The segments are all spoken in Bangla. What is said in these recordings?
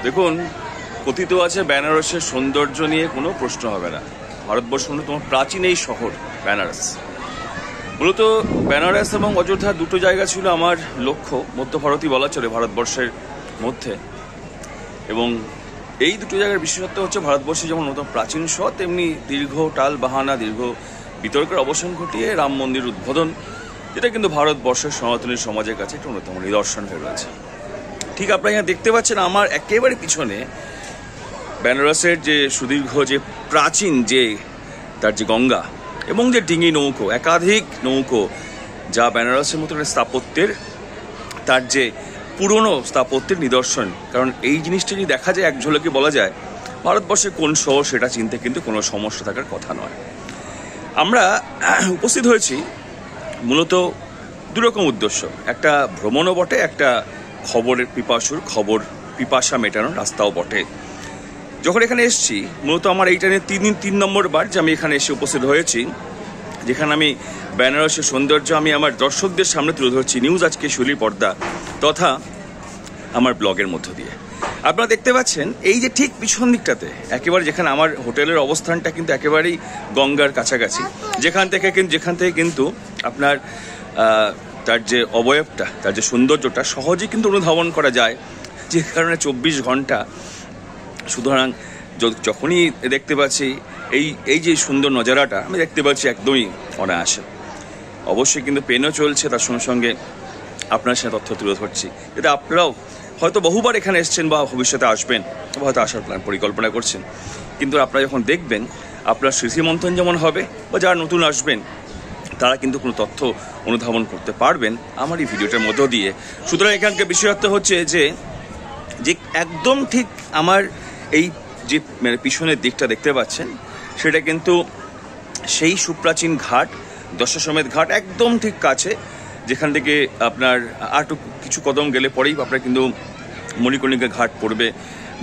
দেখুন, কথিত আছে বেনারসের সৌন্দর্য নিয়ে কোনো প্রশ্ন হবে না। ভারতবর্ষ অন্যতম প্রাচীন এই শহর বেনারস। মূলত বেনারস এবং অযোধ্যা দুটো জায়গা ছিল আমার লক্ষ্য, মধ্য ভারতই বলা চলে ভারতবর্ষের মধ্যে। এবং এই দুটো জায়গার বিশেষত্ব হচ্ছে ভারতবর্ষে যেমন অন্যতম প্রাচীন শহর, তেমনি দীর্ঘ টাল বাহানা, দীর্ঘ বিতর্কের অবসান ঘটিয়ে রাম মন্দির উদ্বোধন, যেটা কিন্তু ভারতবর্ষের সনাতনী সমাজের কাছে একটা অন্যতম নিদর্শন হয়ে রয়েছে। ঠিক আপনারা এখানে দেখতে পাচ্ছেন আমার একেবারে পিছনে বেনারসের যে সুদীর্ঘ যে প্রাচীন যে তার যে গঙ্গা এবং যে ডিঙি নৌকো, একাধিক নৌকো, যা বেনারসের মতো একটা স্থাপত্যের, তার যে পুরনো স্থাপত্যের নিদর্শন। কারণ এই জিনিসটা যদি দেখা যায় এক ঝলকে বলা যায় ভারতবর্ষের কোন শহর সেটা চিনতে কিন্তু কোনো সমস্যা থাকার কথা নয়। আমরা উপস্থিত হয়েছি মূলত দুরকম উদ্দেশ্য, একটা ভ্রমণও বটে, একটা খবরের পিপাসা মেটানোর রাস্তাও বটে। যখন এখানে এসেছি মূলত আমার এইটা নিয়ে তিন নম্বর বার যে আমি এখানে এসে উপস্থিত হয়েছি, যেখানে আমি বেনারসের সৌন্দর্য আমি আমার দর্শকদের সামনে তুলে ধরছি নিউজ আজকে শৈলীর পর্দা তথা আমার ব্লগের মধ্য দিয়ে। আপনারা দেখতে পাচ্ছেন এই যে ঠিক পিছন দিকটাতে একেবারে যেখানে আমার হোটেলের অবস্থানটা কিন্তু একেবারেই গঙ্গার কাছাকাছি, যেখান থেকে কিন্তু আপনার তার যে অবয়বটা, তার যে সৌন্দর্যটা সহজেই কিন্তু অনুধাবন করা যায়, যে কারণে 24 ঘন্টা সুতরাং যখনই দেখতে পাচ্ছি এই যে সুন্দর নজারাটা আমি দেখতে পাচ্ছি একদমই অনায়াসে। অবশ্যই কিন্তু পেনও চলছে, তার সঙ্গে সঙ্গে আপনার সাথে তথ্য তুলে ধরছি, এটা আপনারাও হয়তো বহুবার এখানে এসছেন বা ভবিষ্যতে আসবেন বা হয়তো আসার পরিকল্পনা করছেন, কিন্তু আপনারা যখন দেখবেন আপনার স্মৃতিমন্থন যেমন হবে বা যারা নতুন আসবেন তারা কিন্তু কোনো তথ্য অনুধাবন করতে পারবেন আমার এই ভিডিওটার মধ্য দিয়ে। সুতরাং এখানকার বিষয়ত্ব হচ্ছে যে একদম ঠিক আমার এই যে পিছনের দিকটা দেখতে পাচ্ছেন সেটা কিন্তু সেই সুপ্রাচীন ঘাট, দশাশ্বমেধ ঘাট একদম ঠিক কাছে, যেখান থেকে আপনার আর কিছু কদম গেলে পরেই আপনার কিন্তু মণিকর্ণিকা ঘাট পড়বে,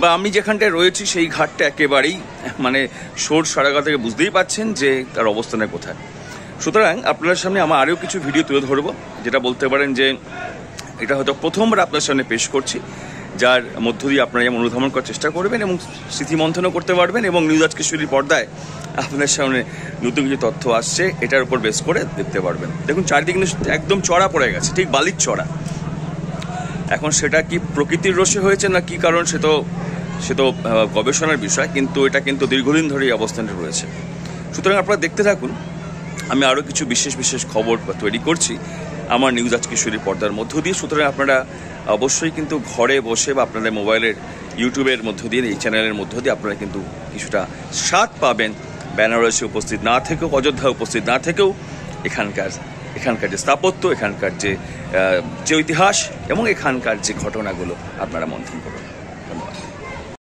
বা আমি যেখানটায় রয়েছি সেই ঘাটটা একেবারেই সোর সারাগা থেকে বুঝতেই পাচ্ছেন যে তার অবস্থানে কোথায়। সুতরাং আপনার সামনে আমার আরও কিছু ভিডিও তুলে ধরবো, যেটা বলতে পারেন যে এটা হয়তো প্রথমবার আপনার সামনে পেশ করছি, যার মধ্য দিয়ে আপনারা যেমন অনুধাবন করার চেষ্টা করবেন এবং স্মৃতিমন্থনও করতে পারবেন এবং নিউজ আজকে শৈলীর পর্দায় আপনার সামনে নতুন কিছু তথ্য আসছে এটার উপর বেস করে দেখতে পারবেন। দেখুন চারিদিকে একদম চড়া পড়ে গেছে, ঠিক বালির চড়া। এখন সেটা কি প্রকৃতির রোষে হয়েছে না কি কারণ সে তো গবেষণার বিষয়, কিন্তু এটা কিন্তু দীর্ঘদিন ধরে এই অবস্থানটা রয়েছে। সুতরাং আপনারা দেখতে থাকুন, আমি আরও কিছু বিশেষ খবর তৈরি করছি আমার নিউজ আজকে শৈলীর পর্দার মধ্য দিয়ে। সুতরাং আপনারা অবশ্যই কিন্তু ঘরে বসে বা আপনাদের মোবাইলের ইউটিউবের মধ্য দিয়ে, এই চ্যানেলের মধ্য দিয়ে আপনারা কিন্তু কিছুটা স্বাদ পাবেন বেনারসে উপস্থিত না থেকেও, অযোধ্যা উপস্থিত না থেকেও এখানকার যে স্থাপত্য, এখানকার যে ইতিহাস এবং এখানকার যে ঘটনাগুলো আপনারা মন্থন করুন।